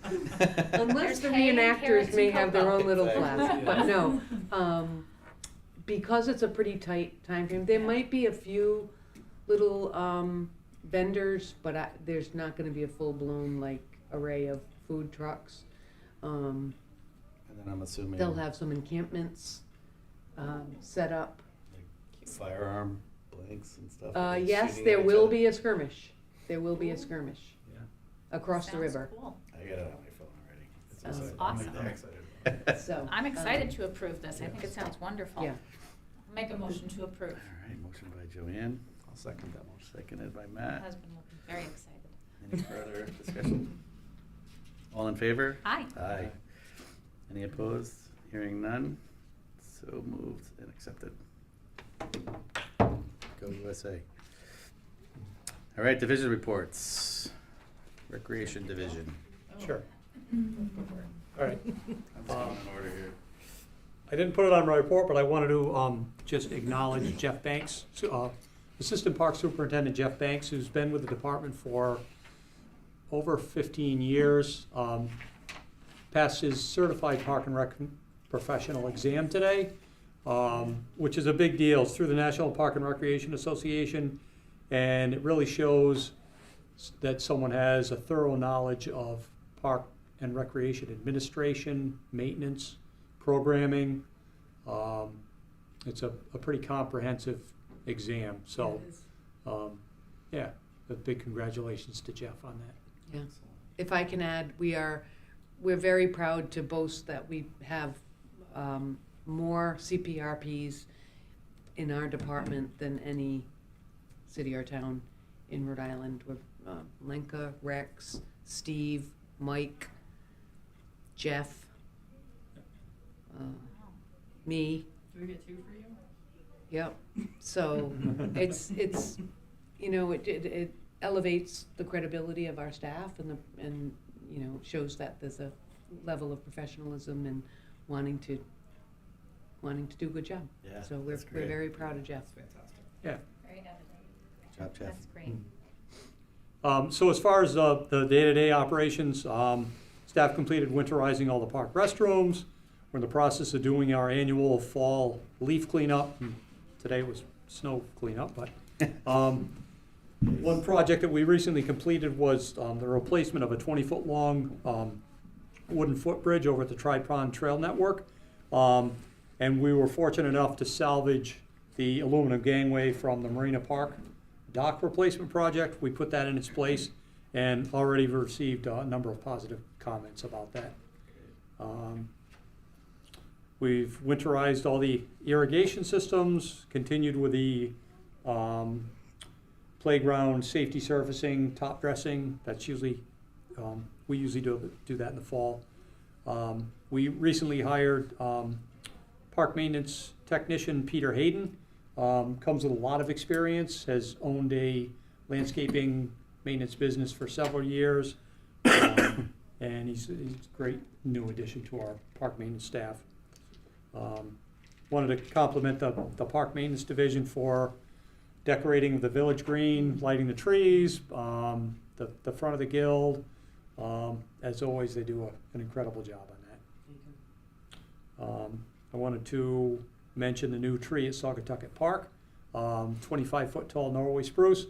Unless the There's hay and reenactors carrots may and have their own cocoa. little Exactly. flask, but no. Because it's a pretty tight time frame, there might be a few little vendors, but there's not gonna be a full-blown array of food trucks. And then I'm assuming. They'll have some encampments set up. like firearm blanks and stuff. like Yes, shooting there at each will other. be a skirmish. There will be a skirmish Yeah. across the Sounds river. cool. I got it on my phone already. It's That's exciting. awesome. I'm excited. So I'm excited to approve this. I think it Yes. sounds wonderful. Yeah. I'll make a motion to approve. All right, motion by Joanne, I'll second that motion. seconded by My Matt. husband will be very excited. Any further discussion? All in favor? Aye. Aye. Any opposed? Hearing none. So moved and accepted. Go USA. All right, division reports. Recreation Division. Sure. All right. I'm just going in order here. I didn't put it on my report, but I wanted to just acknowledge Jeff Banks, Assistant Park Superintendent Jeff Banks, who's been with the department for over 15 years. Passed his certified park and rec professional exam today, which is a big deal. It's through the National Park and Recreation Association, and it really shows that someone has a thorough knowledge of park and recreation administration, maintenance, programming. It's a pretty comprehensive exam. So, yeah, a big congratulations to Jeff on that. Yeah. If I can add, we're very proud to boast that we have more CPRPs in our department than any city or town in Rhode Island. We're Lenka, Rex, Steve, Mike, Jeff, me. Do we get 2 for you? Yep. So it's it elevates the credibility of our staff and shows that there's a level of professionalism and wanting to do a good job. Yeah, So we're that's great. very proud of Jeff. Fantastic. Yeah. Very evident. Good job, Jeff. That's great. So as far as the day-to-day operations, staff completed winterizing all the park restrooms. We're in the process of doing our annual fall leaf cleanup. Today was snow cleanup, but one project that we recently completed was the replacement of a 20-foot long wooden footbridge over at the Tri-Pond Trail Network. And we were fortunate enough to salvage the aluminum gangway from the Marina Park dock replacement project. We put that in its place and already received a number of positive comments about that. We've winterized all the irrigation systems, continued with the playground safety surfacing, top dressing. That's usually, we usually do that in the fall. We recently hired park maintenance technician Peter Hayden. Comes with a lot of experience, has owned a landscaping maintenance business for several years, and he's a great new addition to our park maintenance staff. Wanted to compliment the park maintenance division for decorating the village green, lighting the trees, the front of the guild. As always, they do an incredible job on that. I wanted to mention the new tree at Saugatucket Park, 25-foot tall Norway spruce.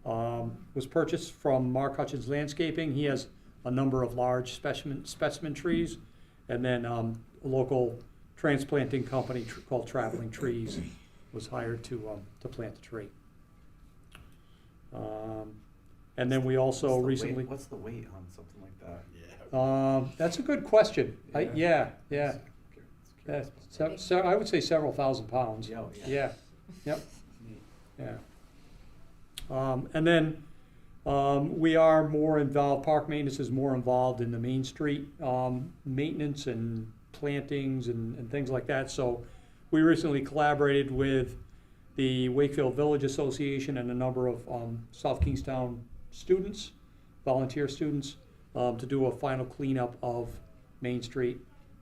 Was purchased from Mark Hutchins Landscaping. He has a number of large specimen trees, and then a local transplanting company called Traveling Trees was hired to plant the tree. And then we also recently. What's the weight on something like that? That's a good question. Yeah. Yeah. So I would say several thousand pounds. Yeah. Yep. Yeah. And then we are more involved, park maintenance is more involved in the Main Street maintenance and plantings and things like that. So we recently collaborated with the Wakefield Village Association and a number of South Kingstown students, volunteer students, to do a final cleanup of Main Street.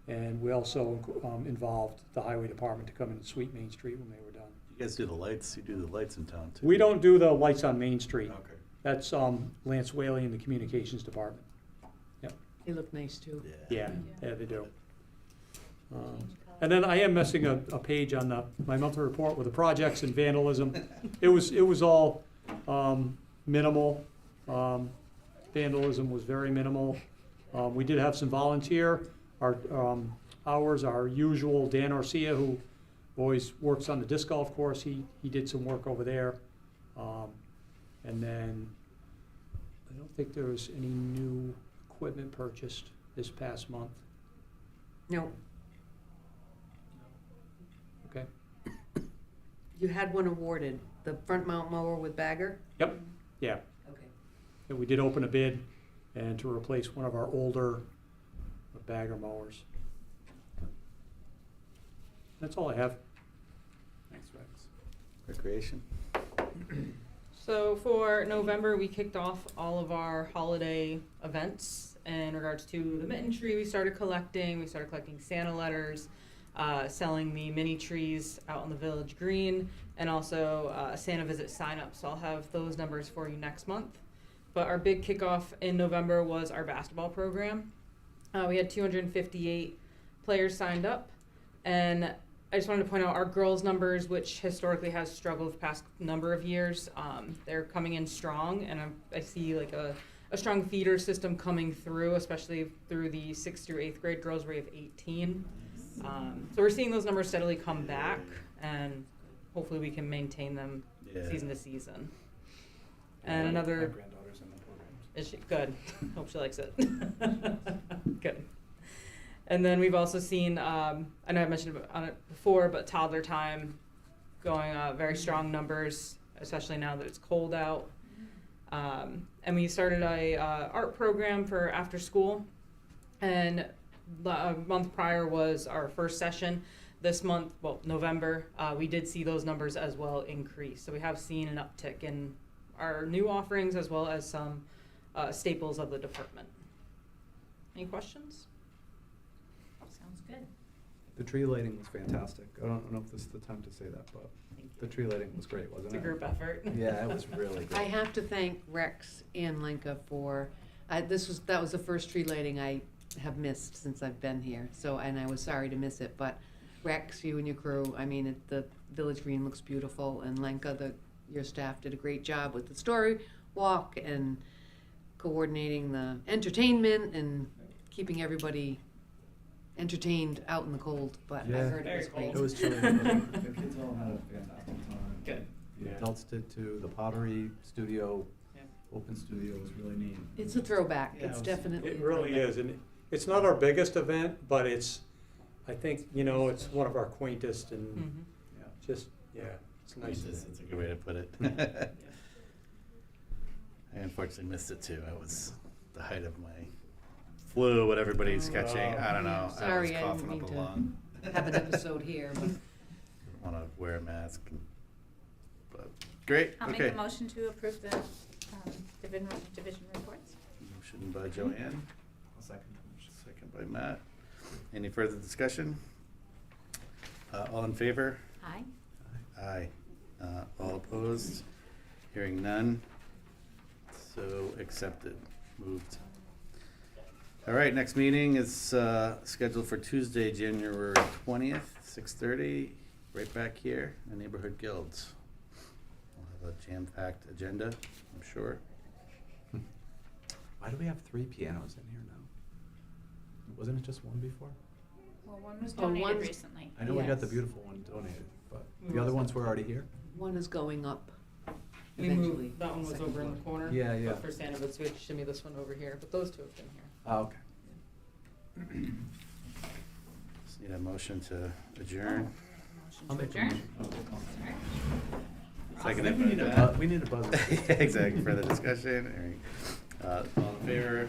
And we also involved the highway department to come in and sweep Main Street when they were done. You guys do the lights. You do the lights in town too. We don't do the lights on Main Street. Okay. That's Lance Whaley in the communications department. They look nice too. Yeah, they do. And then I am missing a page on my monthly report with the projects and vandalism. It was all minimal. Vandalism was very minimal. We did have some volunteer. Our usual Dan Orsia, who always works on the disc golf course, he did some work over there. And then I don't think there was any new equipment purchased this past month. No, Okay. you had one awarded, the front mount mower with bagger? Yep. Yeah. Okay. And we did open a bid and to replace one of our older bagger mowers. That's all I have. Thanks, Rex. Recreation. So for November, we kicked off all of our holiday events in regards to the mitten tree. We started collecting Santa letters, selling the mini trees out on the village green, and also a Santa visit sign up. So I'll have those numbers for you next month. But our big kickoff in November was our basketball program. We had 258 players signed up. And I just wanted to point out our girls' numbers, which historically has struggled the past number of years, they're coming in strong, and I see like a strong feeder system coming through, especially through the 6th through 8th grade girls, where we have 18. So we're seeing those numbers steadily come back, and hopefully we can maintain them Yeah. season to season. And My another, granddaughter's in the programs. is she, good, hope she likes it. Good. And then we've also seen, I know I mentioned on it before, but toddler time going very strong numbers, especially now that it's cold out. And we started a art program for after school, and a month prior was our first session. This month, well, November, we did see those numbers as well increase. So we have seen an uptick in our new offerings as well as some staples of the department. Any questions? Sounds good. The tree lighting was fantastic. I don't know if this is the time to say that, but Thank the you. tree lighting was great, wasn't It's a it? group effort. Yeah, it was really great. I have to thank Rex and Lenka for, that was the first tree lighting I have missed since I've been here. So, and I was sorry to miss it, but Rex, you and your crew, I mean, the Village Green looks beautiful, and Lenka, your staff did a great job with the story walk and coordinating the entertainment and keeping everybody entertained out in the cold, but I Yeah. heard it was Very great. It was chilly. The kids all had a fantastic time. Good. The adults did too. The pottery studio, Yeah. open studio was really neat. It's a throwback, Yeah, it's it was- definitely. It a really throwback. is, and it's not our biggest event, but it's, I think, you know, it's one of our quaintest and Mhm. Yeah. just, yeah, it's a nice. It's a good way to put it. I unfortunately missed it too. I was the height of my flu, what everybody's Oh. catching. I don't know. Sorry, I I was didn't coughing mean up a to lung. Have an episode here, but Want to wear a mask. But great. I'll Okay. make a motion to approve the division reports. Motion by Joanne, I'll second that. second by Matt. Any further discussion? All in favor? Aye. Aye. All opposed? Hearing none. So accepted, moved. All right, next meeting is scheduled for Tuesday, January 20th, 6:30, right back here in Neighborhood Guilds. We'll have a jam-packed agenda, I'm sure. Why do we have 3 pianos in here now? Wasn't it just one before? Well, one was Well, donated one's- recently. I know we got the Yes. beautiful one donated, but We the other must ones have- were already here? one is going up We eventually. moved, that one was second over in the floor. corner. Yeah, yeah. But for Santa, so we had to shimmy this one over here, but those two have been here. Oh, okay. Just need a motion to adjourn. Motion I'll to make a adjourn. motion. Seconded We need by a Matt. We need a buzzer. Exactly, further discussion. All in favor?